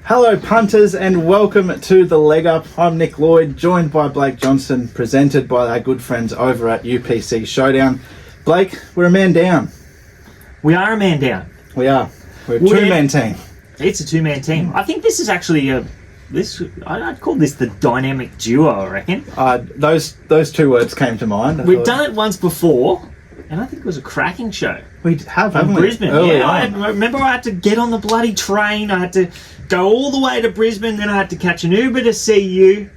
Hello punters and welcome to The Leg Up. I'm Nick Lloyd, joined by Blake Johnston, presented by our good friends over at UPC Showdown. Blake, we're a man down. We are a man down. We are. We're a two-man team. It's a two-man team. I think this is actually I'd call this the dynamic duo, I reckon. Those two words came to mind. We've done it once before, and I think it was a cracking show. We have, haven't we? Brisbane. I remember I had to get on the bloody train. I had to go all the way to Brisbane, then I had to catch an Uber to see you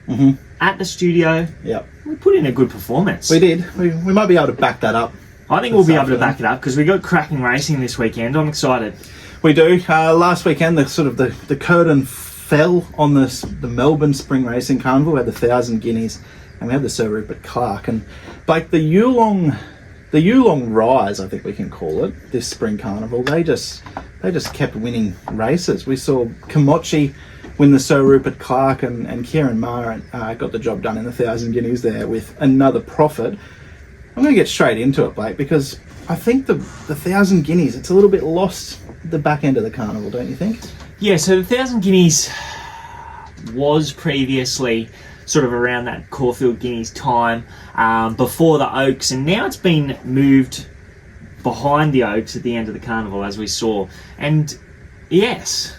at the studio. Yep. We put in a good performance. We did. We might be able to back that up. I think we'll be able to back it up because we got cracking racing this weekend. I'm excited. We do. Last weekend, the curtain fell on the Melbourne Spring Racing Carnival. We had the 1,000 Guineas and we had the Sir Rupert Clarke. And like the Yulong Rise, I think we can call it, this spring carnival, they just kept winning races. We saw Kamochi win the Sir Rupert Clarke and Kieran Maher got the job done in the 1,000 Guineas there with another profit. I'm going to get straight into it, Blake, because I think the 1,000 Guineas, it's a little bit lost at the back end of the carnival, don't you think? Yeah, so the 1,000 Guineas was previously sort of around that Caulfield Guineas time, before the Oaks, and now it's been moved behind the Oaks at the end of the carnival, as we saw. And yes,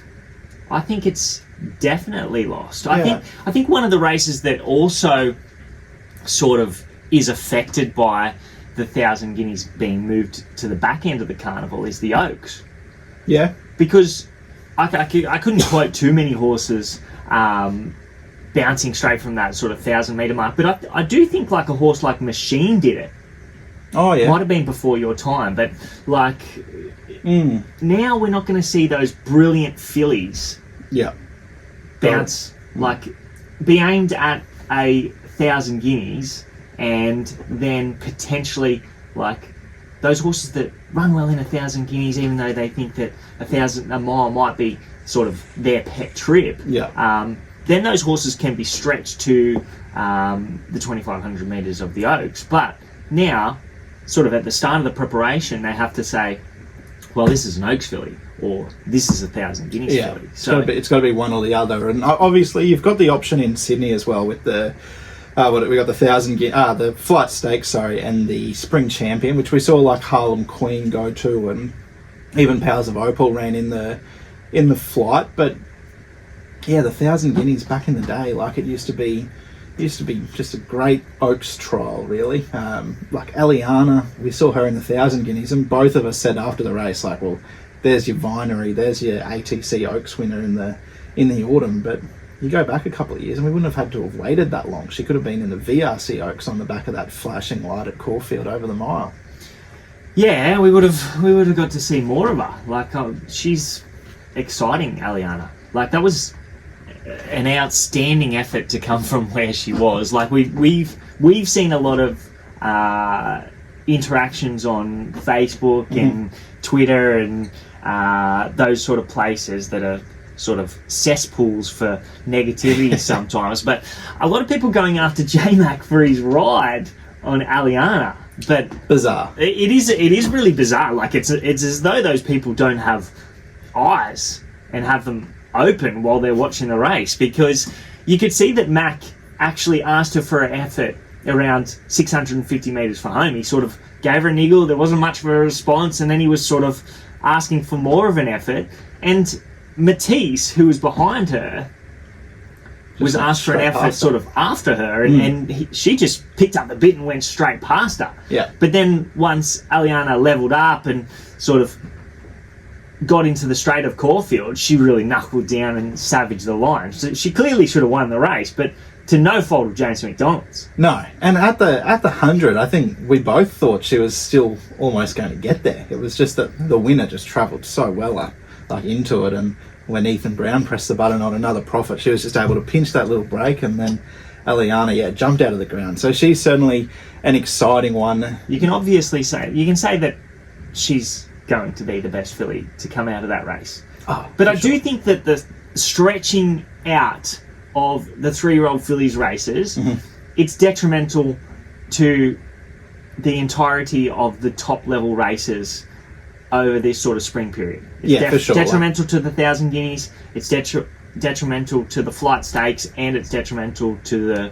I think it's definitely lost. Yeah. I think one of the races that also sort of is affected by the 1,000 Guineas being moved to the back end of the carnival is the Oaks. Yeah. Because I couldn't quote too many horses bouncing straight from that sort of 1,000-metre mark, but I do think like a horse like Machine did it. Oh, yeah. Might have been before your time, but like now we're not going to see those brilliant fillies bounce, like be aimed at a 1,000 Guineas and then potentially like those horses that run well in 1,000 Guineas, even though they think that a mile might be sort of their pet trip. Then those horses can be stretched to the 2,500 metres of the Oaks. But now, sort of at the start of the preparation, they have to say, well, this is an Oaks filly, or this is a 1,000 Guineas filly. So it's got to be one or the other. And obviously, you've got the option in Sydney as well with the we got the the Flight Stakes, and the Spring Champion, which we saw like Harlem Queen go to, and even Powers of Opal ran in the flight. But yeah, the 1,000 Guineas back in the day, like it used to be just a great Oaks trial, really. Like Aliana, we saw her in the 1,000 Guineas, and both of us said after the race, like, well, there's your Vinery, there's your ATC Oaks winner in the autumn. But you go back a couple of years and we wouldn't have had to have waited that long. She could have been in the VRC Oaks on the back of that flashing light at Caulfield over the mile. Yeah, we would have got to see more of her. Like, she's exciting, Aliana. Like, that was an outstanding effort to come from where she was. Like, we've seen a lot of interactions on Facebook and Twitter and those sort of places that are sort of cesspools for negativity sometimes, but a lot of people going after J-Mac for his ride on Aliana. But bizarre. It is really bizarre. Like it's as though those people don't have eyes and have them open while they're watching the race, because you could see that Mac actually asked her for an effort around 650 metres for home. He sort of gave her a niggle, there wasn't much of a response, and then he was sort of asking for more of an effort, and Matisse, who was behind her, was asked for an effort sort of after her, and she just picked up the bit and went straight past her. Yeah. But then once Aliana levelled up and sort of got into the straight of Caulfield, she really knuckled down and savaged the line. So she clearly should have won the race, but to no fault of James McDonald's. No, and at the 100, I think we both thought she was still almost going to get there. It was just that the winner just travelled so well into it, and when Ethan Brown pressed the button on another profit, she was just able to pinch that little break, and then Aliana, jumped out of the ground. So she's certainly an exciting one. You can say that she's going to be the best filly to come out of that race. But I do think that the stretching out of the 3-year-old fillies races, it's detrimental to the entirety of the top level races over this sort of spring period. It's for sure. Detrimental to the 1,000 Guineas. It's detrimental to the flight stakes, and it's detrimental to the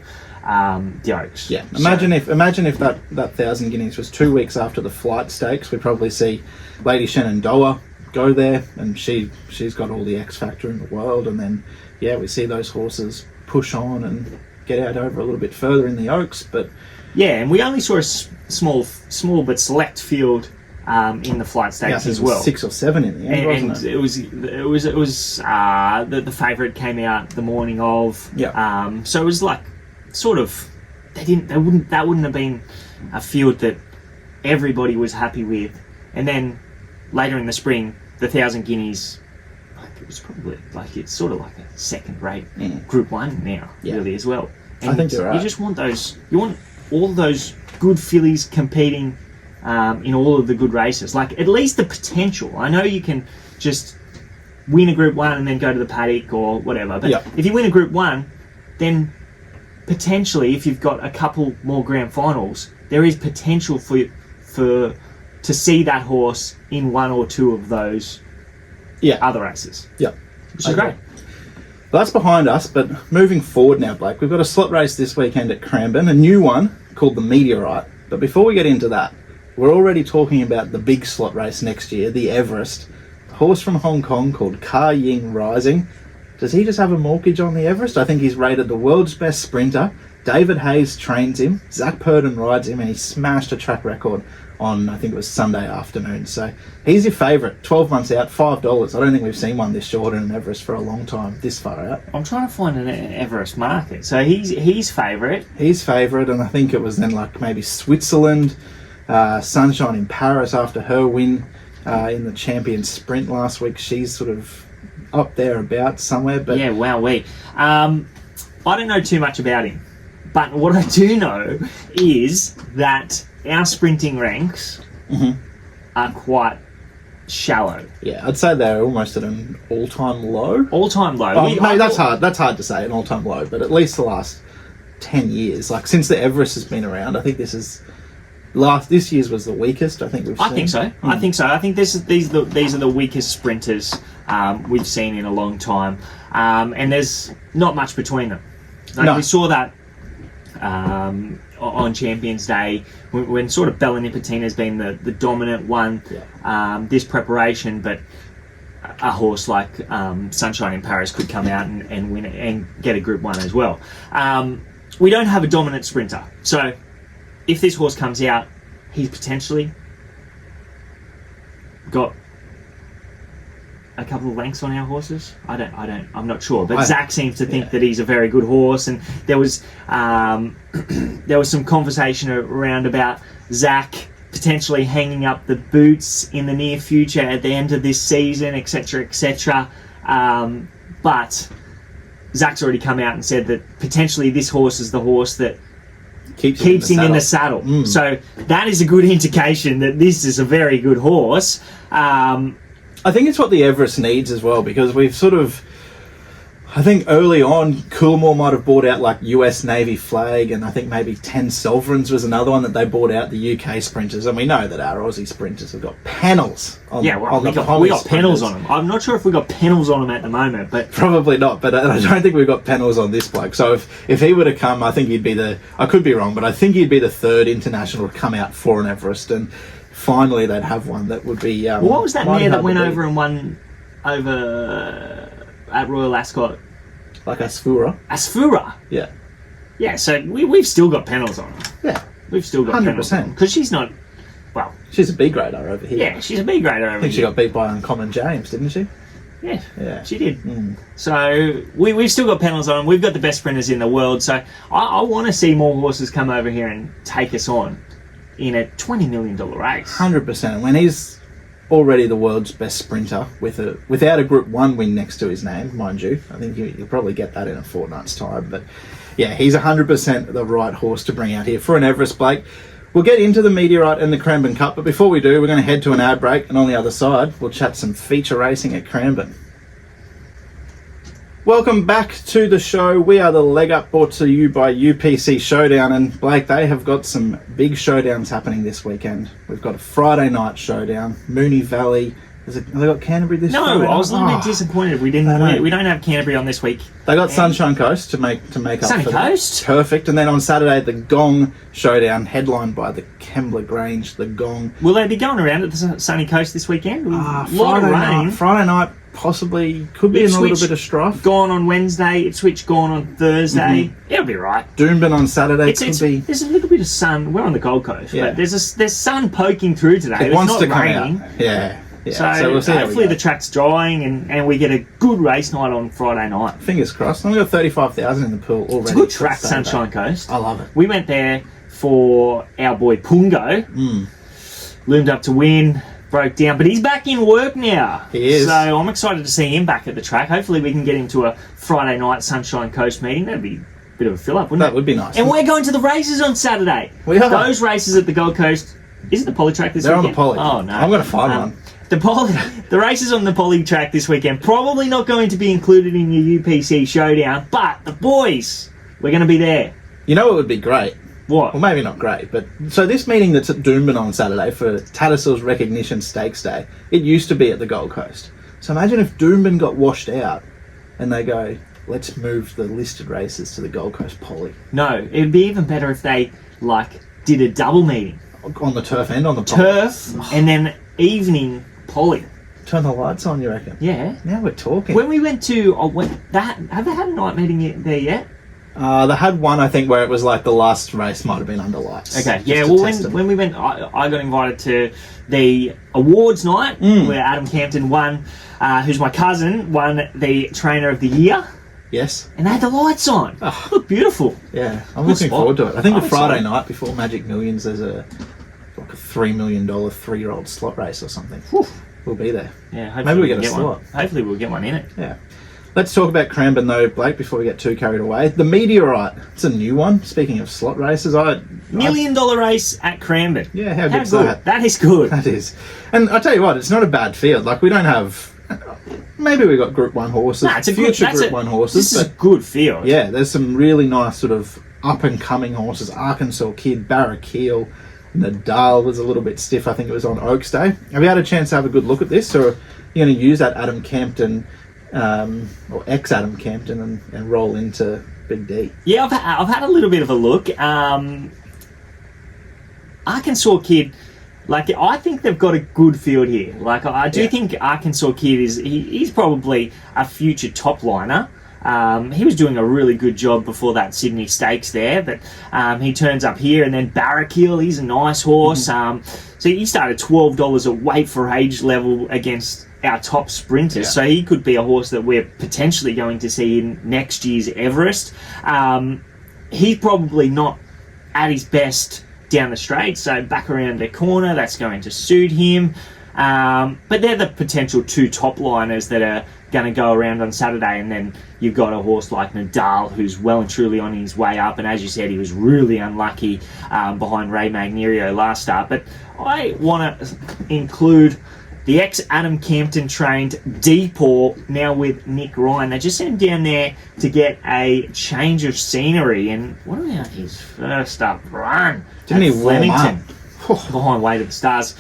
Oaks. Yeah. Imagine if that 1,000 Guineas was 2 weeks after the flight stakes, we'd probably see Lady Shenandoah go there, and she's got all the X factor in the world, and then we see those horses push on and get out over a little bit further in the Oaks. But and we only saw a small but select field in the flight stakes as well. 6 or 7 in the end, and wasn't it? It was the favourite came out the morning of. So it was like sort of that wouldn't have been a field that everybody was happy with. And then later in the spring, the 1,000 Guineas, it was probably it's sort of like a second-rate Group 1 now, really, as well. And I think you're right. You just want all those good fillies competing in all of the good races. Like, at least the potential. I know you can just win a Group 1 and then go to the paddock or whatever, but if you win a Group 1, then potentially, if you've got a couple more grand finals, there is potential to see that horse in 1 or 2 of those other races. Which is great. Well, that's behind us, but moving forward now, Blake, we've got a slot race this weekend at Cranbourne, a new one called the Meteorite. But before we get into that, we're already talking about the big slot race next year, the Everest. A horse from Hong Kong called Ka Ying Rising. Does he just have a mortgage on the Everest? I think he's rated the world's best sprinter. David Hayes trains him, Zach Purden rides him, and he smashed a track record on, I think it was Sunday afternoon. So he's your favourite, 12 months out, $5. I don't think we've seen one this short in an Everest for a long time, this far out. I'm trying to find an Everest market. So he's favourite. He's favourite, and I think it was then like maybe Switzerland, Sunshine in Paris after her win in the Champions Sprint last week. She's sort of up there about somewhere. But I don't know too much about him. But what I do know is that our sprinting ranks are quite shallow. Yeah, I'd say they're almost at an all-time low. All-time low. That's hard. That's hard to say, an all-time low. But at least the last 10 years, like since the Everest has been around, I think this year's was the weakest. I think we've seen. I think so. I think so. I think these are the weakest sprinters we've seen in a long time, and there's not much between them. We saw that. On Champions Day, when sort of Bella Nipotina's been the dominant one this preparation, but a horse like Sunshine in Paris could come out and win it and get a Group 1 as well. We don't have a dominant sprinter, so if this horse comes out, he's potentially got a couple of lengths on our horses. I'm not sure, but Zach seems to think that he's a very good horse, and there was some conversation around about Zach potentially hanging up the boots in the near future at the end of this season, etc., etc. But Zach's already come out and said that potentially this horse is the horse that keeps him in the saddle. So that is a good indication that this is a very good horse. I think it's what the Everest needs as well, because we've sort of, I think early on, Coolmore might have bought out like US Navy flag, and I think maybe 10 Sovereigns was another one that they bought out, the UK sprinters, and we know that our Aussie sprinters have got panels on we got panels on them. I'm not sure if we got panels on them at the moment, but probably not, but I don't think we've got panels on this bloke. So if he were to come, I think he'd be I could be wrong, but I think he'd be the third international to come out for an Everest, and finally they'd have one that would be what was that mare that went over and won over at Royal Ascot? Like Asfoora. Yeah, so we've still got panels on her. Yeah, we've still got 100%, because she's not, she's a B grader over here. Yeah, she's a B grader over here. I think she got beat by Uncommon James, didn't she? Yeah, she did. So we've still got panels on. We've got the best sprinters in the world, so I want to see more horses come over here and take us on in a $20 million race. 100%. When he's already the world's best sprinter without a Group 1 win next to his name, mind you. I think you'll probably get that in a fortnight's time. But yeah, he's 100% the right horse to bring out here for an Everest, Blake. We'll get into the Meteorite and the Cranbourne Cup, but before we do, we're going to head to an ad break, and on the other side, we'll chat some feature racing at Cranbourne. Welcome back to the show. We are the Leg Up, brought to you by UPC Showdown. And Blake, they have got some big showdowns happening this weekend. We've got a Friday night showdown, Moonee Valley. Have they got Canterbury this Friday? No, I was a little bit disappointed. We don't have Canterbury on this week. They got Sunshine Coast to make up Sunny for Coast? that. Perfect. And then on Saturday, the Gong Showdown, headlined by the Kembla Grange, the Gong. Will they be going around at the Sunny Coast this weekend? A lot of rain. Friday night possibly could be in a little bit of strife. Gone on Wednesday, Ipswich gone on Thursday. Mm-hmm. It'll be right. Doomben on Saturday be. There's a little bit of sun. We're on the Gold Coast, Yeah. but there's sun poking through today. It wants not to come raining. out. Yeah. So we'll see hopefully the track's drying and we get a good race night on Friday night. Fingers crossed. We've got 35,000 in the pool already. It's a good track, Sunshine Coast. I love it. We went there for our boy Pungo. Loomed up to win, broke down, but he's back in work now. He is. So I'm excited to see him back at the track. Hopefully we can get him to a Friday night Sunshine Coast meeting. That'd be a bit of a fill-up, wouldn't it? That would be nice. And we're going to the races on Saturday. We are. Those races at the Gold Coast. Is it the poly track this They're weekend? on the poly. Oh, no. I'm going to find one. The races on the poly track this weekend probably not going to be included in your UPC Showdown, but the boys, we're going to be there. You know what would be great? What? Well, maybe not great, but so this meeting that's at Doomben on Saturday for Tattersalls Recognition Stakes Day, it used to be at the Gold Coast. So imagine if Doomben got washed out and they go, let's move the listed races to the Gold Coast Poly. No, it'd be even better if they did a double meeting. On the turf and on the poly. Turf and then evening poly. Turn the lights on, you reckon? Yeah. Now we're talking. When we went to have they had a night meeting there yet? They had one, I think, where it was like the last race might have been under lights. Okay, yeah. Well, when we went, I got invited to the awards night where Adam Campton won, who's my cousin, won the Trainer of the Year. Yes. And they had the lights on. Oh, look beautiful. Yeah, I'm looking forward to it. I think the Friday night before Magic Millions, there's a $3 million 3-year-old slot race or something. Whew. We'll be there. Yeah, maybe we get a slot. Hopefully we'll get one in it. Yeah. Let's talk about Cranbourne though, Blake, before we get too carried away. The Meteorite, it's a new one. Speaking of slot races, $1 million race at Cranbourne. Yeah, how good's good? that? That is good. That is. And I tell you what, it's not a bad field. Like, we don't have... Maybe we got Group 1 horses. No, it's a future Group 1 horses. This is a good field. Yeah, there's some really nice sort of up-and-coming horses. Arkansas Kid, Barrackeel, Nadal was a little bit stiff. I think it was on Oaks Day. Have you had a chance to have a good look at this, or are you going to use that Adam Campton, or ex-Adam Campton, and roll into Big D? Yeah, I've had a little bit of a look. Arkansas Kid, I think they've got a good field here. I do think Arkansas Kid he's probably a future top liner. He was doing a really good job before that Sydney Stakes there, but he turns up here, and then Barrackeel, he's a nice horse. So he started $12 at weight for age level against our top sprinters, so he could be a horse that we're potentially going to see in next year's Everest. He's probably not at his best down the straight, so back around the corner, that's going to suit him. But they're the potential two top liners that are going to go around on Saturday, and then you've got a horse like Nadal, who's well and truly on his way up, and as you said, he was really unlucky behind Ray Magnerio last start. But I want to include the ex-Adam Campton trained Deepaw, now with Nick Ryan. They just sent him down there to get a change of scenery, and what about his first up run? Didn't he warm up? Behind Weight of the Stars.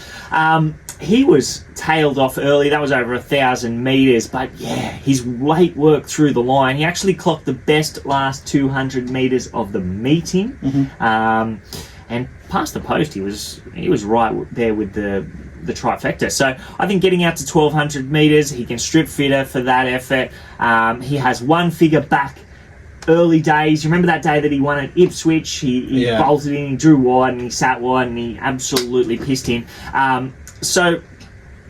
He was tailed off early. That was over 1,000 metres. But yeah, his late work through the line. He actually clocked the best last 200 metres of the meeting. And past the post, he was right there with the trifecta. So I think getting out to 1,200 metres, he can strip fitter for that effort. He has one figure back early days. You remember that day that he won at Ipswich? He bolted in, he drew wide, and he sat wide, and he absolutely pissed in. So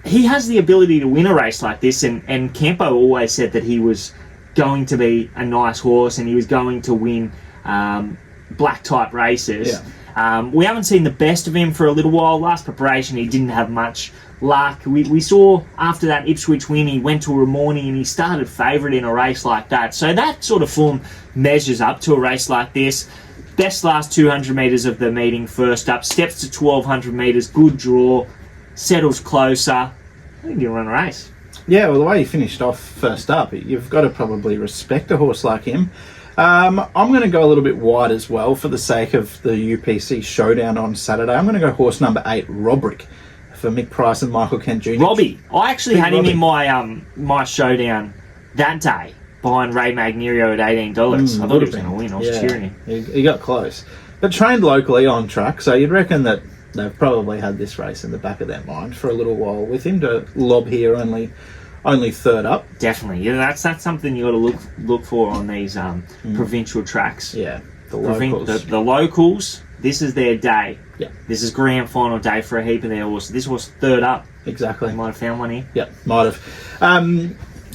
he has the ability to win a race like this, and Campo always said that he was going to be a nice horse and he was going to win black type races. We haven't seen the best of him for a little while. Last preparation, he didn't have much luck. We saw after that Ipswich win, he went to Ramornie and he started favourite in a race like that. So that sort of form measures up to a race like this. Best last 200 metres of the meeting first up, steps to 1,200 metres, good draw, settles closer. I think he'll run a race. Yeah, well, the way he finished off first up, you've got to probably respect a horse like him. I'm going to go a little bit wide as well for the sake of the UPC Showdown on Saturday. I'm going to go horse number 8, Robrick, for Mick Price and Michael Kent Jr. Robbie. I actually had him in my showdown that day behind Ray Magnerio at $18. I thought he was going to win. I was cheering him. He got close. But trained locally on track, so you'd reckon that they've probably had this race in the back of their mind for a little while with him to lob here only third up. Definitely. Yeah, that's something you got to look for on these provincial tracks. Yeah, the locals. The locals, this is their day. Yeah. This is grand final day for a heap of their horses. This was third up. Exactly. You might have found one here. Yeah, might have.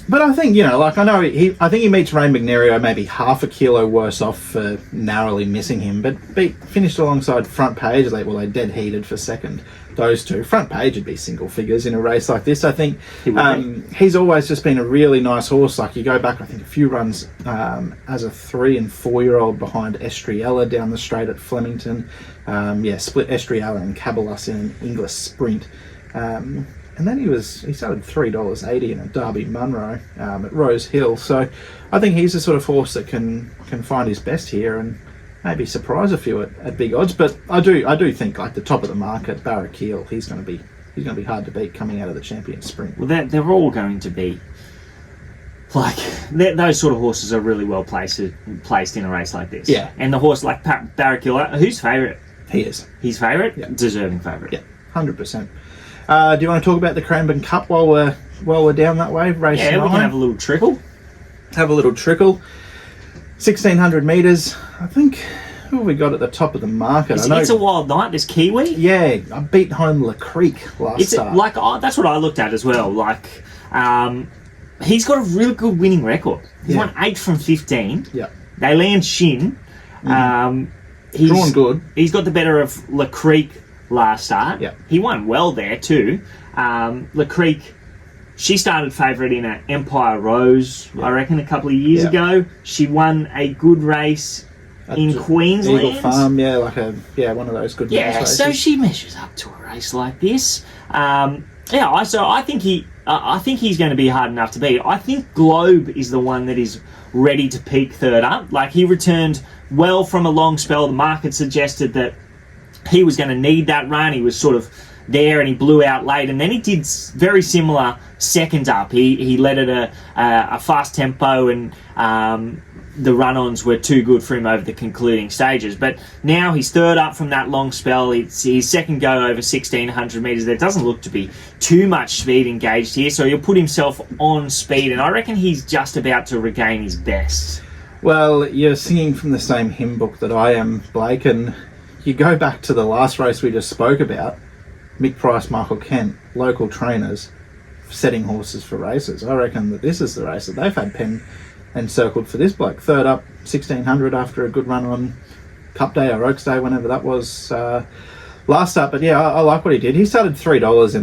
But I think, I think he meets Ray Magnerio maybe half a kilo worse off for narrowly missing him, but finished alongside Front Page. They dead heated for second. Those two. Front Page would be single figures in a race like this. I think he's always just been a really nice horse. Like, you go back, I think, a few runs as a 3 and 4 year old behind Estriella down the straight at Flemington. Split Estriella and Cabalus in an English sprint. And then he started $3.80 in a Derby Munro at Rose Hill. So I think he's the sort of horse that can find his best here and maybe surprise a few at big odds. But I do think, like, the top of the market, Barraquil, he's going to be hard to beat coming out of the Champions Sprint. Well, they're all going to be like those sort of horses are really well placed in a race like this. Yeah, and the horse like Barraquil, who's favourite? He is. He's favourite. Yeah. Deserving favourite. Yeah, 100%. Do you want to talk about the Cranbourne Cup while we're down that way? Race 9? We can have a little trickle. 1,600 metres. I think, who have we got at the top of the market? It's a wild night. There's Kiwi. Yeah, I beat home Le Creek last start. That's what I looked at as well. Like, he's got a real good winning record. He's won 8 from 15. Yeah. They land Shin. He's drawn good. He's got the better of Le Creek last start. Yeah. He won well there too. Le Creek, she started favourite in an Empire Rose, I reckon, a couple of years ago. She won a good race in Queensland. Eagle Farm, one of those good races. So she measures up to a race like this. I think he's going to be hard enough to beat. I think Globe is the one that is ready to peak third up. Like, he returned well from a long spell. The market suggested that he was going to need that run. He was sort of there and he blew out late, and then he did very similar second up. He led at a fast tempo, and the run-ons were too good for him over the concluding stages. But now he's third up from that long spell. It's his second go over 1,600 metres. There doesn't look to be too much speed engaged here, so he'll put himself on speed, and I reckon he's just about to regain his best. Well, you're singing from the same hymn book that I am, Blake, and you go back to the last race we just spoke about, Mick Price, Michael Kent, local trainers setting horses for races. I reckon that this is the race that they've had pen and circled for this bloke. Third up, 1,600 after a good run on Cup Day or Oaks Day, whenever that was last up. But I like what he did. He started $3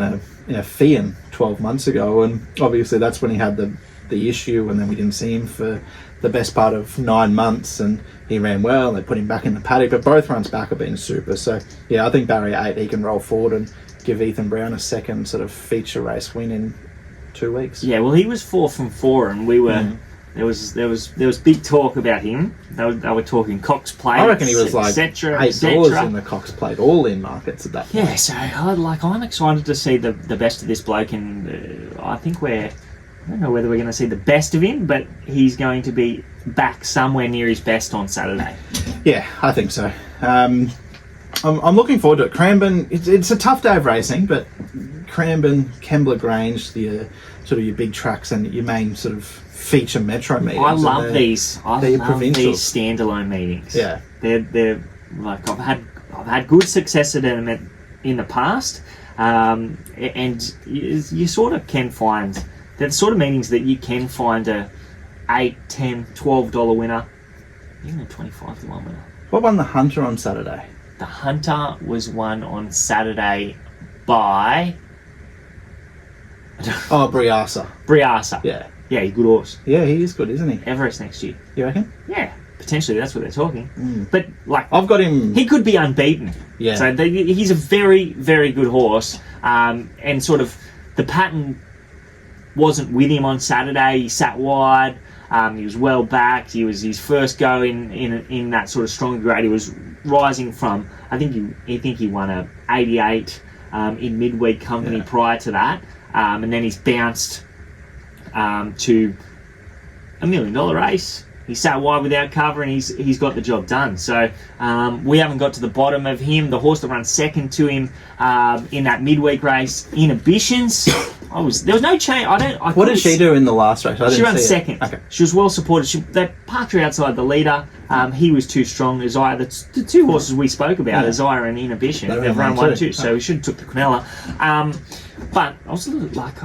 in a Fian 12 months ago, and obviously that's when he had the issue, and then we didn't see him for the best part of 9 months, and he ran well, and they put him back in the paddock, but both runs back have been super. So I think Barrier 8, he can roll forward and give Ethan Brown a second sort of feature race win in 2 weeks. Yeah, well, he was 4 from 4, and we were there was big talk about him. They were talking Cox Plate. I reckon he was like $8 in the Cox Plate all-in markets at that point. Yeah, so I'm excited to see the best of this bloke, and I think I don't know whether we're going to see the best of him, but he's going to be back somewhere near his best on Saturday. Yeah, I think so. I'm looking forward to it. Cranbourne, it's a tough day of racing, but Cranbourne, Kembla Grange, the sort of your big tracks and your main sort of feature metro meetings. I love these. I love these standalone meetings. Yeah, they're like I've had good success at them in the past, and you sort of can find. They're the sort of meetings that you can find a $8, $10, $12 winner, even a $25 winner. What won the Hunter on Saturday? The Hunter was won on Saturday by... Briasa. Briasa. Yeah. Yeah, he's a good horse. Yeah, he is good, isn't he? Everest next year. You reckon? Yeah, potentially that's what they're talking. But, like... I've got him... He could be unbeaten. Yeah. So he's a very, very good horse. And sort of the pattern wasn't with him on Saturday. He sat wide. He was well backed. He was his first go in that sort of stronger grade. He was rising from, I think he won a 88 in midweek company prior to that, and then he's bounced to $1 million race. He sat wide without cover, and he's got the job done. So we haven't got to the bottom of him. The horse that runs second to him in that midweek race, Inhibitions. There was no change. What did she do in the last race? She ran second. Okay. She was well supported. They parked her outside the leader. He was too strong. Isaiah, the two horses we spoke about, Isaiah and Inhibition, they've run 1-2, so we should have took the Quinella. But I was a little like,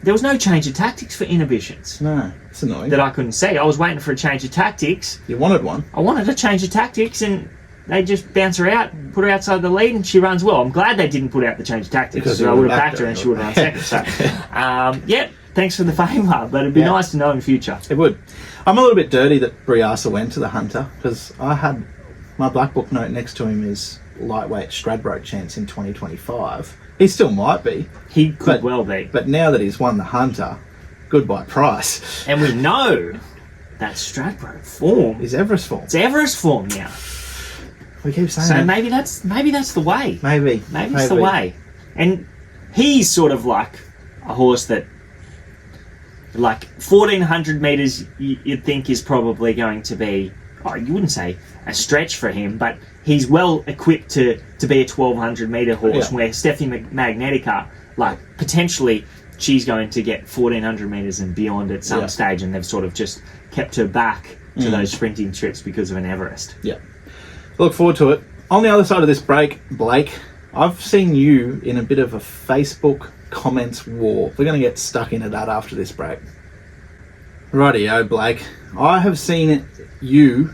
there was no change of tactics for Inhibitions. No, it's annoying. That I couldn't see. I was waiting for a change of tactics. You wanted one? I wanted a change of tactics, and they just bounce her out, put her outside the lead, and she runs well. I'm glad they didn't put out the change of tactics, because I would have backed her and she would have run second. So, thanks for the favour, but it'd be nice to know in future. It would. I'm a little bit dirty that Briasa went to the Hunter, because I had my black book note next to him is lightweight Stradbroke chance in 2025. He still might be. He could well be. But now that he's won the Hunter, goodbye price. And we know that Stradbroke form is Everest form. It's Everest form now. We keep saying so that. maybe that's the way. Maybe it's the way. And he's sort of like a horse that, like 1,400 metres, you'd think is probably going to be, you wouldn't say a stretch for him, but he's well equipped to be a 1,200 metre horse. Where Stephanie Magnetica, like potentially, she's going to get 1,400 metres and beyond at some stage, and they've sort of just kept her back to those sprinting trips because of an Everest. Yeah. Look forward to it. On the other side of this break, Blake, I've seen you in a bit of a Facebook comments war. We're going to get stuck into that after this break. Rightio, Blake. I have seen you.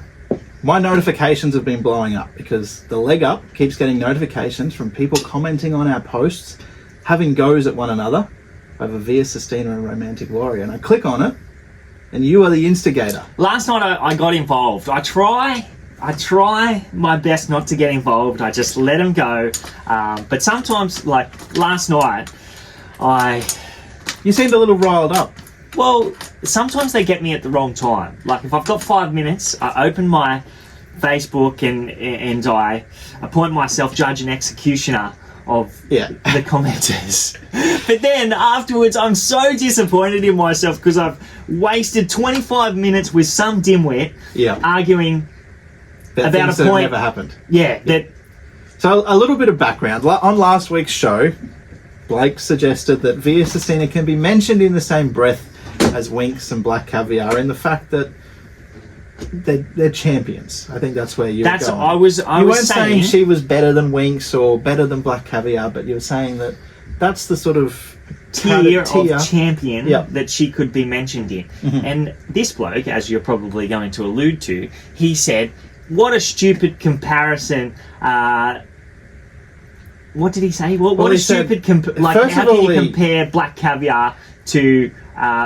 My notifications have been blowing up because the leg up keeps getting notifications from people commenting on our posts, having goes at one another over Via Sistina and Romantic Warrior. And I click on it, and you are the instigator. Last night I got involved. I try my best not to get involved. I just let them go. But sometimes, like last night, You seemed a little riled up. Well, sometimes they get me at the wrong time. Like if I've got 5 minutes, I open my Facebook and I appoint myself judge and executioner of the commenters. But then afterwards, I'm so disappointed in myself because I've wasted 25 minutes with some dimwit arguing about a point that never happened. So a little bit of background. On last week's show, Blake suggested that Via Sistina can be mentioned in the same breath as Winx and Black Caviar, in the fact that they're champions. I think that's where you were going. I was saying she was better than Winx or better than Black Caviar, but you were saying that that's the sort of tier of champion that she could be mentioned in. Mm-hmm. And this bloke, as you're probably going to allude to, he said, what a stupid comparison. What did he say? What a stupid how can you compare Black Caviar to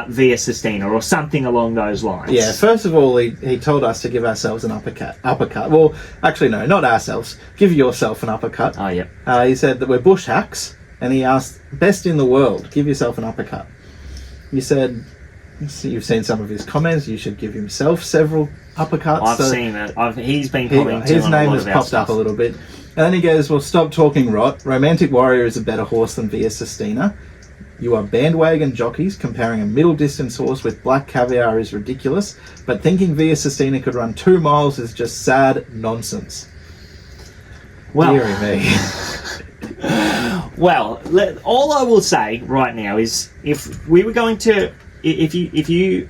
Via Sistina or something along those lines? Yeah, first of all, he told us to give ourselves an uppercut. Well, actually, no, not ourselves. Give yourself an uppercut. Oh, yeah. He said that we're bush hacks, and he asked, best in the world, give yourself an uppercut. You said, you've seen some of his comments, you should give himself several uppercuts. I've seen it. He's been commenting his on name a lot has of popped up a little bit. And then he goes, well, stop talking rot. Romantic Warrior is a better horse than Via Sistina. You are bandwagon jockeys. Comparing a middle distance horse with Black Caviar is ridiculous. But thinking Via Sistina could run 2 miles is just sad nonsense. Well, dearie me. Well, all I will say right now is if you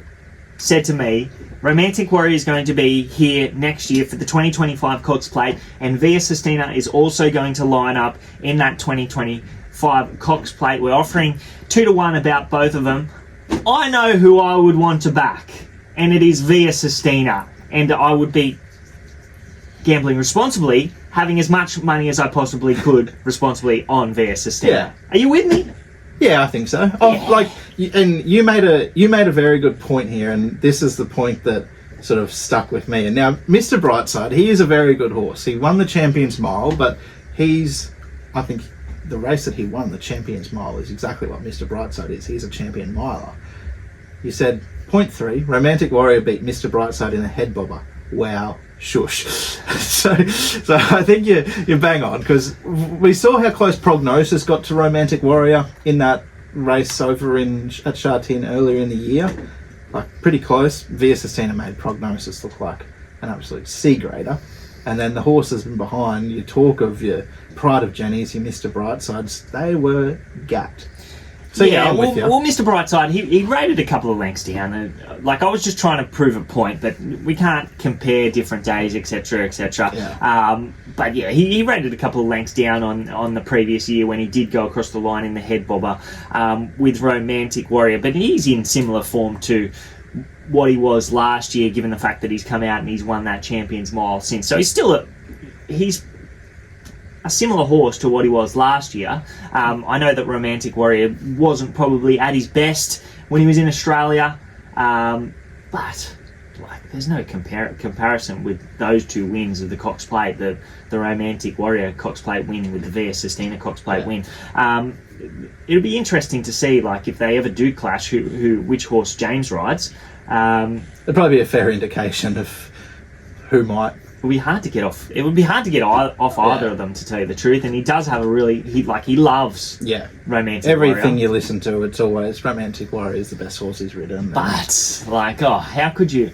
said to me, Romantic Warrior is going to be here next year for the 2025 Cox Plate, and Via Sistina is also going to line up in that 2025 Cox Plate. We're offering 2-1 about both of them. I know who I would want to back, and it is Via Sistina, and I would be gambling responsibly, having as much money as I possibly could responsibly on Via Sistina. Yeah. Are you with me? Yeah, I think so. And you made a very good point here, and this is the point that sort of stuck with me. And now, Mr. Brightside, he is a very good horse. He won the Champions Mile, but I think the race that he won, the Champions Mile, is exactly what Mr. Brightside is. He's a champion miler. You said, point 3, Romantic Warrior beat Mr. Brightside in a head bobber. Wow, shush. so I think you're bang on, because we saw how close Prognosis got to Romantic Warrior in that race over at Chartin earlier in the year. Like, pretty close. Via Sistina made Prognosis look like an absolute C-grader. And then the horses behind, you talk of your Pride of Jenny's, your Mr. Brightsides, they were gapped. So yeah, I'm with you. Well, Mr. Brightside, he rated a couple of lengths down. Like, I was just trying to prove a point that we can't compare different days, etc., etc. Yeah. But yeah, he rated a couple of lengths down on the previous year when he did go across the line in the head bobber with Romantic Warrior. But he's in similar form to what he was last year, given the fact that he's come out and he's won that Champions Mile since. So he's a similar horse to what he was last year. I know that Romantic Warrior wasn't probably at his best when he was in Australia, but like, there's no comparison with those two wins of the Cox Plate, the Romantic Warrior Cox Plate win with the Via Sistina Cox Plate win. It'll be interesting to see, like, if they ever do clash, which horse James rides. It'd probably be a fair indication of who might. It would be hard to get off. It would be hard to get off either of them, to tell you the truth. And he does have he loves Romantic Everything Warrior. you listen to, it's always Romantic Warrior is the best horse he's ridden. But like, how could you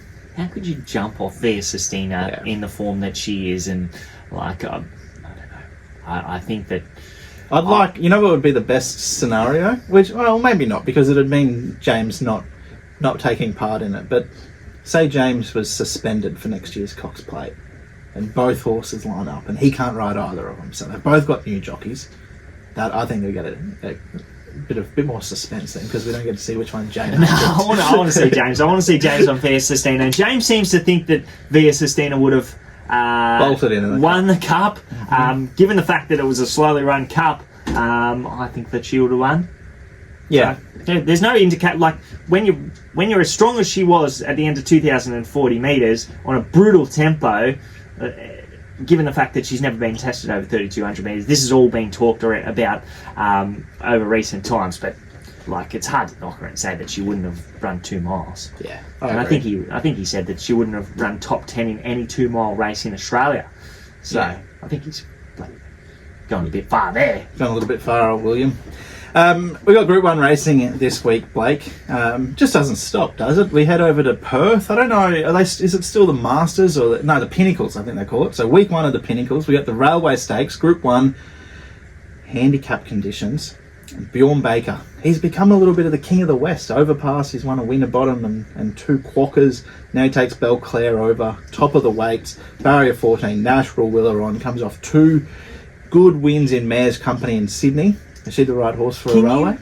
jump off Via Sistina in the form that she is? And like, I don't know. I think that I'd like, you know what would be the best scenario? Which, well, maybe not, because it'd mean James not taking part in it. But say James was suspended for next year's Cox Plate, and both horses line up, and he can't ride either of them. So they've both got new jockeys. That, I think, we get a bit more suspense then, because we don't get to see which one James. No, I want to see James. I want to see James on Via Sistina. And James seems to think that Via Sistina would have bolted in won the cup. Given the fact that it was a slowly run cup, I think that she would have won. Yeah. So, there's no indicator, like, when you're as strong as she was at the end of 2,040 metres on a brutal tempo, given the fact that she's never been tested over 3,200 metres, this has all been talked about over recent times. But like, it's hard to knock her and say that she wouldn't have run 2 miles. Yeah, I think he said that she wouldn't have run top 10 in any 2-mile race in Australia. So I think he's gone a bit far there. Gone a little bit far, William. We got Group 1 racing this week, Blake. Just doesn't stop, does it? We head over to Perth. I don't know, is it still the Masters or the Pinnacles, I think they call it. So week 1 of the Pinnacles, we got the Railway Stakes, Group 1, handicap conditions. Bjorn Baker, he's become a little bit of the king of the West. Overpass, he's won a Winterbottom and 2 Quackers. Now he takes Belclair over, top of the weights. Barrier 14, Nashville Willeron, comes off 2 good wins in Mayor's Company in Sydney. Is she the right horse for a railway?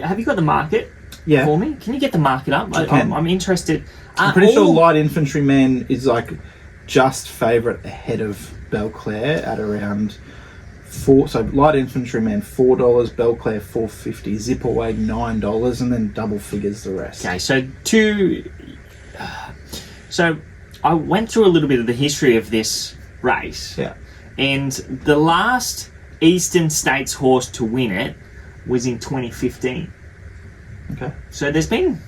Have you got the market for me? Can you get the market up? I'm interested. I'm pretty sure Light Infantryman is like just favourite ahead of Belclair at around 4. So Light Infantryman $4, Belclair $4.50, Zip Away $9, and then double figures the rest. Okay, so so I went through a little bit of the history of this race. Yeah. And the last Eastern States horse to win it was in 2015. Okay. So there's been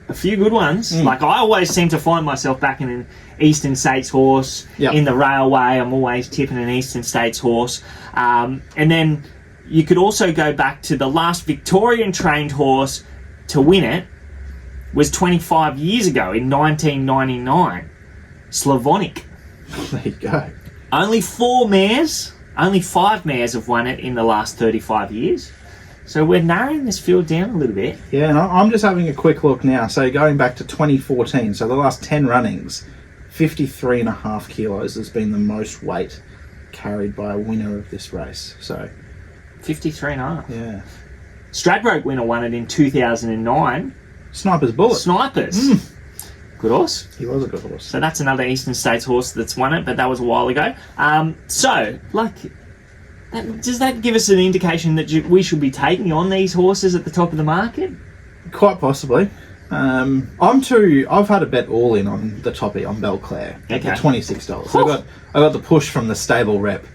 a few good ones. Like, I always seem to find myself back in an Eastern States horse. In the Railway, I'm always tipping an Eastern States horse. And then you could also go back to the last Victorian trained horse to win it was 25 years ago in 1999. Slavonic. There you go. Only 5 mares have won it in the last 35 years. So we're narrowing this field down a little bit. Yeah, and I'm just having a quick look now. So going back to 2014, so the last 10 runnings, 53.5 kilos has been the most weight carried by a winner of this race. So 53.5. Yeah. Stradbroke winner won it in 2009. Sniper's Bullet. Snipers. Good horse. He was a good horse. So that's another Eastern States horse that's won it, but that was a while ago. So, like, does that give us an indication that we should be taking on these horses at the top of the market? Quite possibly. I've had a bet all in on the toppy on Belclair at the $26. I got the push from the stable rep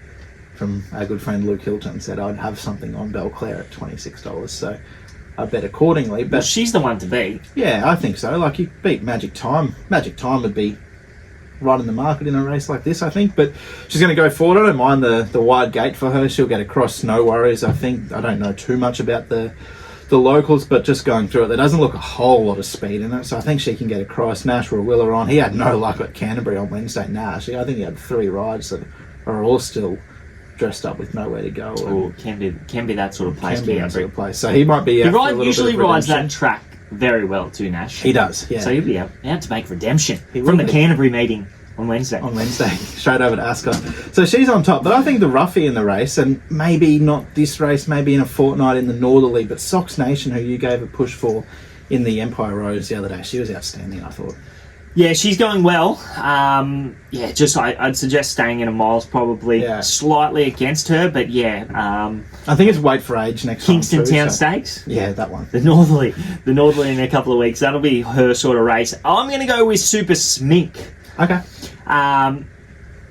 from our good friend Luke Hilton said I'd have something on Belclair at $26. So I bet accordingly. But well, she's the one to beat. Yeah, I think so. Like, you beat Magic Time. Magic Time would be right in the market in a race like this, I think. But she's going to go forward. I don't mind the wide gate for her. She'll get across, no worries, I think. I don't know too much about the locals, but just going through it, there doesn't look a whole lot of speed in it, so I think she can get across. Nash Rawiller on. He had no luck at Canterbury on Wednesday. Nash, I think he had 3 rides that are all still dressed up with nowhere to go. Or can be that sort of place. Can be that sort of place. So he might be. He usually rides that track very well too, Nash. He does. Yeah. So he'll be out to make redemption from the Canterbury meeting on Wednesday. Straight over to Ascot. So she's on top. But I think the roughie in the race, and maybe not this race, maybe in a fortnight in the Northerly, but Sox Nation, who you gave a push for in the Empire Rose the other day, she was outstanding, I thought. Yeah, she's going well. I'd suggest staying in a miles, probably slightly against her, but I think it's weight for age next Kingston time. Town Stakes. Yeah, that one. The Northerly in a couple of weeks. That'll be her sort of race. I'm going to go with Super Smink. Okay.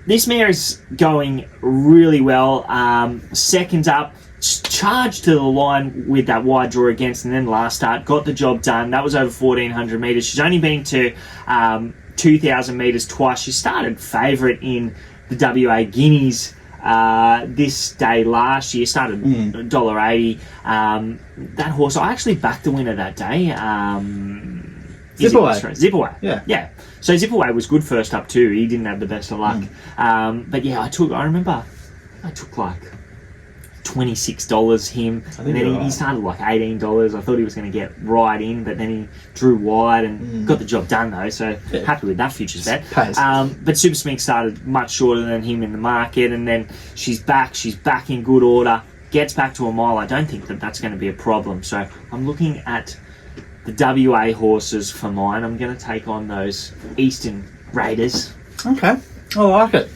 This mare is going really well. Second up, charged to the line with that wide draw against, and then last start got the job done. That was over 1,400 metres. She's only been to 2,000 metres twice. She started favourite in the WA Guineas this day last year. Started $1.80. That horse, I actually backed the winner that day. Zipaway. Yeah. So Zipaway was good first up too. He didn't have the best of luck. But yeah, I remember I took like $26 him, and then he started like $18. I thought he was going to get right in, but then he drew wide and got the job done though. So happy with that futures bet. But Super Smink started much shorter than him in the market, and then she's back in good order, gets back to a mile. I don't think that's going to be a problem. So I'm looking at the WA horses for mine. I'm going to take on those Eastern Raiders. Okay. I like it.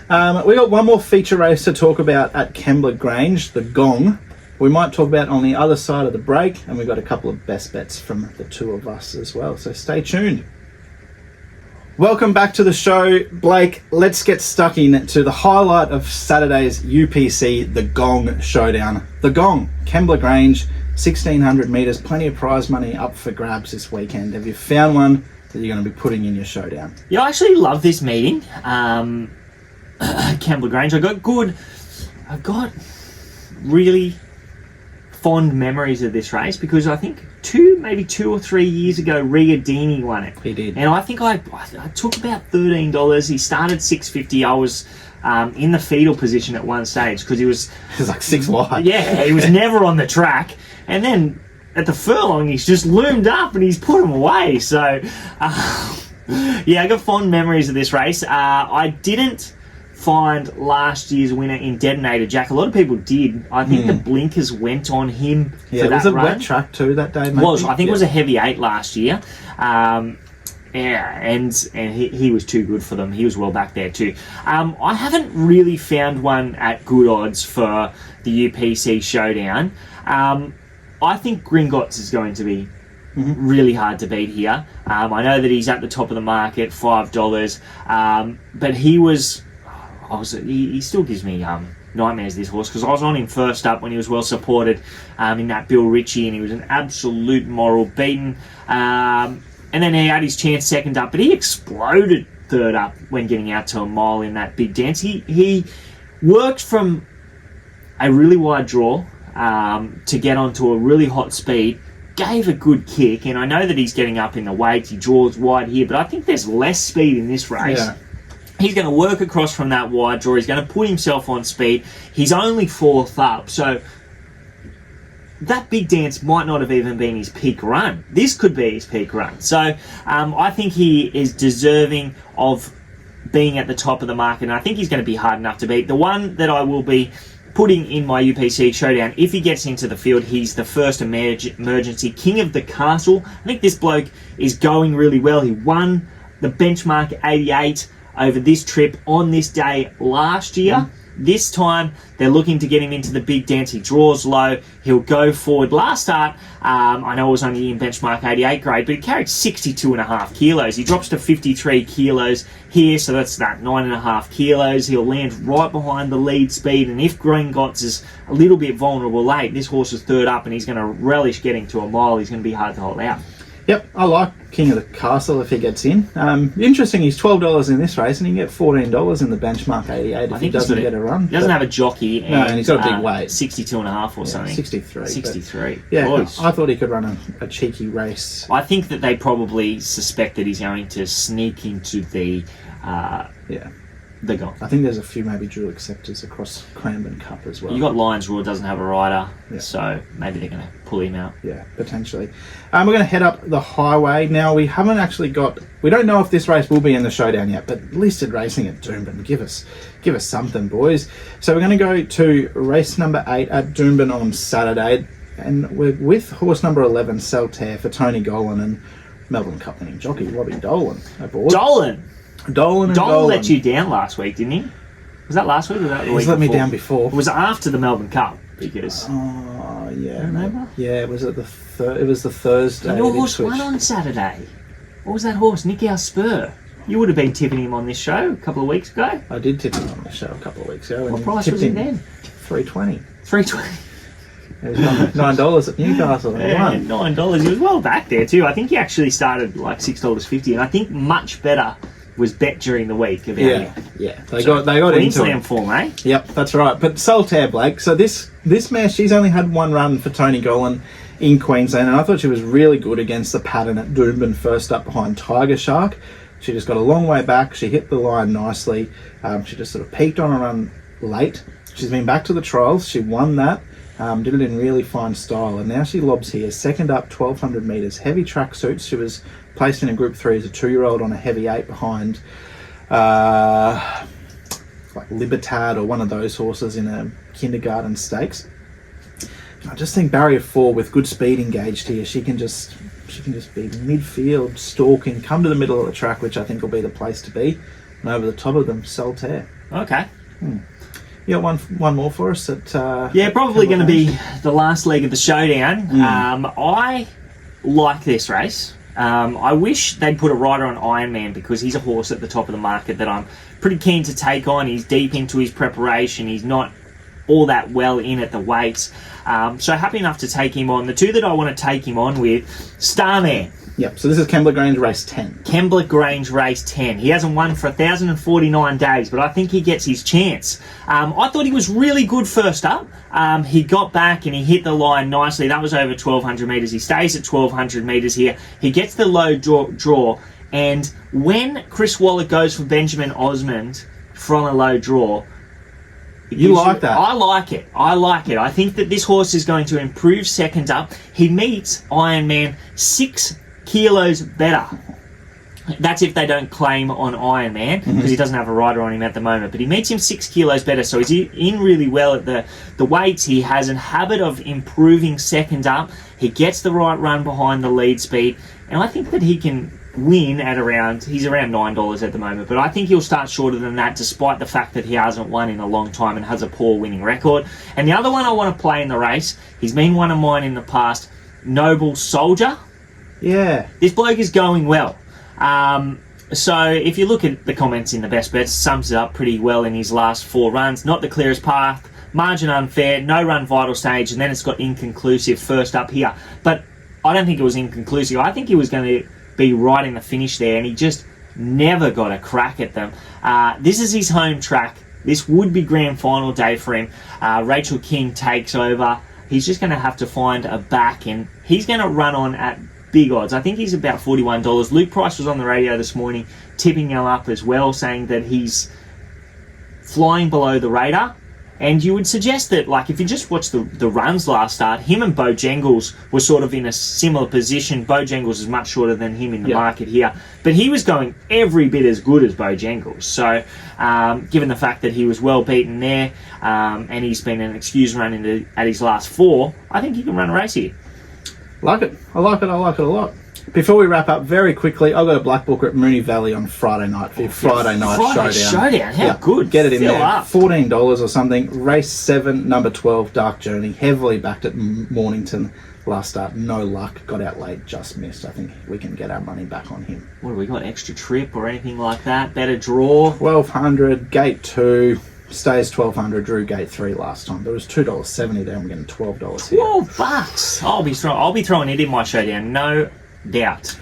We got one more feature race to talk about at Kembla Grange, the Gong. We might talk about on the other side of the break, and we've got a couple of best bets from the two of us as well, so stay tuned. Welcome back to the show, Blake. Let's get stuck into the highlight of Saturday's UPC, the Gong Showdown. The Gong, Kembla Grange, 1,600 metres, plenty of prize money up for grabs this weekend. Have you found one that you're going to be putting in your showdown? Yeah, I actually love this meeting. Kembla Grange. I got really fond memories of this race because I think 2 or 3 years ago, Rigadini won it. He did. And I think I took about $13. He started $6.50. I was in the fetal position at one stage because he was like 6 wide. Yeah, he was never on the track. And then at the furlong, he's just loomed up and he's put him away. So, I got fond memories of this race. I didn't find last year's winner in Detonator Jack. A lot of people did. I think the blinkers went on him for that run. Yeah, was it wet track too that day? I think it was a heavy 8 last year. And he was too good for them. He was well back there too. I haven't really found one at good odds for the UPC Showdown. I think Gringotts is going to be really hard to beat here. I know that he's at the top of the market, $5, but he still gives me nightmares, this horse, because I was on him first up when he was well supported in that Bill Ritchie, and he was an absolute moral beaten. And then he had his chance second up, but he exploded third up when getting out to a mile in that big dance. He worked from a really wide draw to get onto a really hot speed, gave a good kick, and I know that he's getting up in the weights, he draws wide here, but I think there's less speed in this race. Yeah. He's going to work across from that wide draw. He's going to put himself on speed. He's only 4th up, so that big dance might not have even been his peak run. This could be his peak run. So I think he is deserving of being at the top of the market, and I think he's going to be hard enough to beat. The one that I will be putting in my UPC Showdown, if he gets into the field, he's the first emergency King of the Castle. I think this bloke is going really well. He won the benchmark 88 over this trip on this day last year. This time, they're looking to get him into the big dance. He draws low. He'll go forward. Last start, I know it was only in benchmark 88 grade, but he carried 62.5 kilos. He drops to 53 kilos here, so that's that 9.5 kilos. He'll land right behind the lead speed, and if Gringotts is a little bit vulnerable late, this horse is third up, and he's going to relish getting to a mile. He's going to be hard to hold out. Yep, I like King of the Castle if he gets in. Interesting, he's $12 in this race, and he can get $14 in the benchmark 88 if he doesn't get a run. He doesn't have a jockey. And he's got a big weight. 62.5 or something. 63. 63. Yeah, boys. I thought he could run a cheeky race. I think that they probably suspect that he's going to sneak into the gong. I think there's a few maybe dual acceptors across Cranbourne Cup as well. You got Lions Roar doesn't have a rider, so maybe they're going to pull him out. Yeah, potentially. We're going to head up the highway now. We haven't actually got. We don't know if this race will be in the showdown yet, but listed racing at Doomben. Give us something, boys. So we're going to go to race number 8 at Doomben on Saturday, and we're with horse number 11, Saltaire, for Tony Golan and Melbourne Cup winning jockey Robbie Dolan aboard. Dolan let you down last week, didn't he? Was that last week or was that the week He's let before? me down before. It was after the Melbourne Cup because. Oh yeah, remember? Yeah, it was at it was the Thursday. And your horse won on Saturday. What was that horse? Nicky Spur. You would have been tipping him on this show a couple of weeks ago. I did tip him on the show a couple of weeks ago. What price was it then? $3.20. $3.20. It was $9 at Newcastle. Yeah, $9. He was well back there too. I think he actually started like $6.50, and I think much better was bet during the week about him. Yeah. They got into it. Form, eh? Yep, that's right. But Saltaire, Blake. So this mare, she's only had one run for Tony Golan in Queensland, and I thought she was really good against the pattern at Doomben, first up behind Tiger Shark. She just got a long way back. She hit the line nicely. She just sort of peaked on a run late. She's been back to the trials. She won that. Did it in really fine style, and now she lobs here, second up, 1,200 metres, heavy track suits. She was placed in a Group 3 as a 2-year-old on a heavy 8 behind like Libertad or one of those horses in a kindergarten stakes. I just think barrier 4 with good speed engaged here, she can just be midfield, stalking, come to the middle of the track, which I think will be the place to be, and over the top of them, Saltaire. Okay. You got one more for us at probably going to be the last leg of the showdown. I like this race. I wish they'd put a rider on Ironman, because he's a horse at the top of the market that I'm pretty keen to take on. He's deep into his preparation. He's not all that well in at the weights. So happy enough to take him on. The two that I want to take him on with, Starman. Yep, so this is Kembla Grange race 10. Kembla Grange race 10. He hasn't won for 1,049 days, but I think he gets his chance. I thought he was really good first up. He got back and he hit the line nicely. That was over 1,200 metres. He stays at 1,200 metres here. He gets the low draw, and when Chris Waller goes for Benjamin Osmond from a low draw, you like that? I like it. I think that this horse is going to improve second up. He meets Ironman 6 kilos better. That's if they don't claim on Ironman, because he doesn't have a rider on him at the moment. But he meets him 6 kilos better, so he's in really well at the weights. He has a habit of improving second up. He gets the right run behind the lead speed, and I think that he can win at he's around $9 at the moment, but I think he'll start shorter than that, despite the fact that he hasn't won in a long time and has a poor winning record. And the other one I want to play in the race, he's been one of mine in the past, Noble Soldier. Yeah. This bloke is going well. So if you look at the comments in the best bets, sums it up pretty well in his last 4 runs. Not the clearest path, margin unfair, no run vital stage, and then it's got inconclusive first up here. But I don't think it was inconclusive. I think he was going to be right in the finish there, and he just never got a crack at them. This is his home track. This would be grand final day for him. Rachel King takes over. He's just going to have to find a back, and he's going to run on at big odds. I think he's about $41. Luke Price was on the radio this morning tipping him up as well, saying that he's flying below the radar. And you would suggest that, like, if you just watch the runs last start, him and Bojangles were sort of in a similar position. Bojangles is much shorter than him in the market here. But he was going every bit as good as Bojangles. So, given the fact that he was well beaten there, and he's been an excuse run at his last 4, I think he can run a race here. I like it a lot. Before we wrap up, very quickly, I've got a black booker at Moonee Valley on Friday night for your Friday night showdown. How good. Get it in Fill there. up. $14 or something. Race 7, number 12, Dark Journey. Heavily backed at Mornington. Last start, no luck. Got out late, just missed. I think we can get our money back on him. What have we got? Extra trip or anything like that? Better draw? 1200, gate 2. Stays 1200, drew gate 3 last time. But it was $2.70 there, and we're getting $12 here. $12. I'll be throwing it in my showdown, no doubt.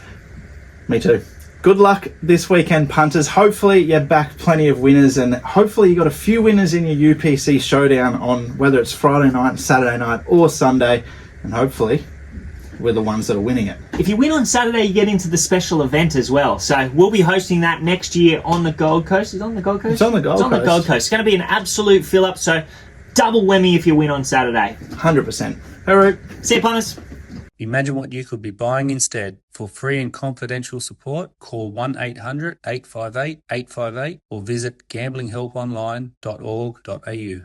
Me too. Good luck this weekend, punters. Hopefully you back plenty of winners, and hopefully you got a few winners in your UPC Showdown on whether it's Friday night, Saturday night, or Sunday, and hopefully we're the ones that are winning it. If you win on Saturday, you get into the special event as well. So we'll be hosting that next year on the Gold Coast. Is it on the Gold Coast? It's on the Gold Coast. It's on the Gold Coast. It's going to be an absolute fill-up, so double whammy if you win on Saturday. 100%. Hooroo. See you, punters. Imagine what you could be buying instead. For free and confidential support, call 1-800-858-858 or visit gamblinghelponline.org.au.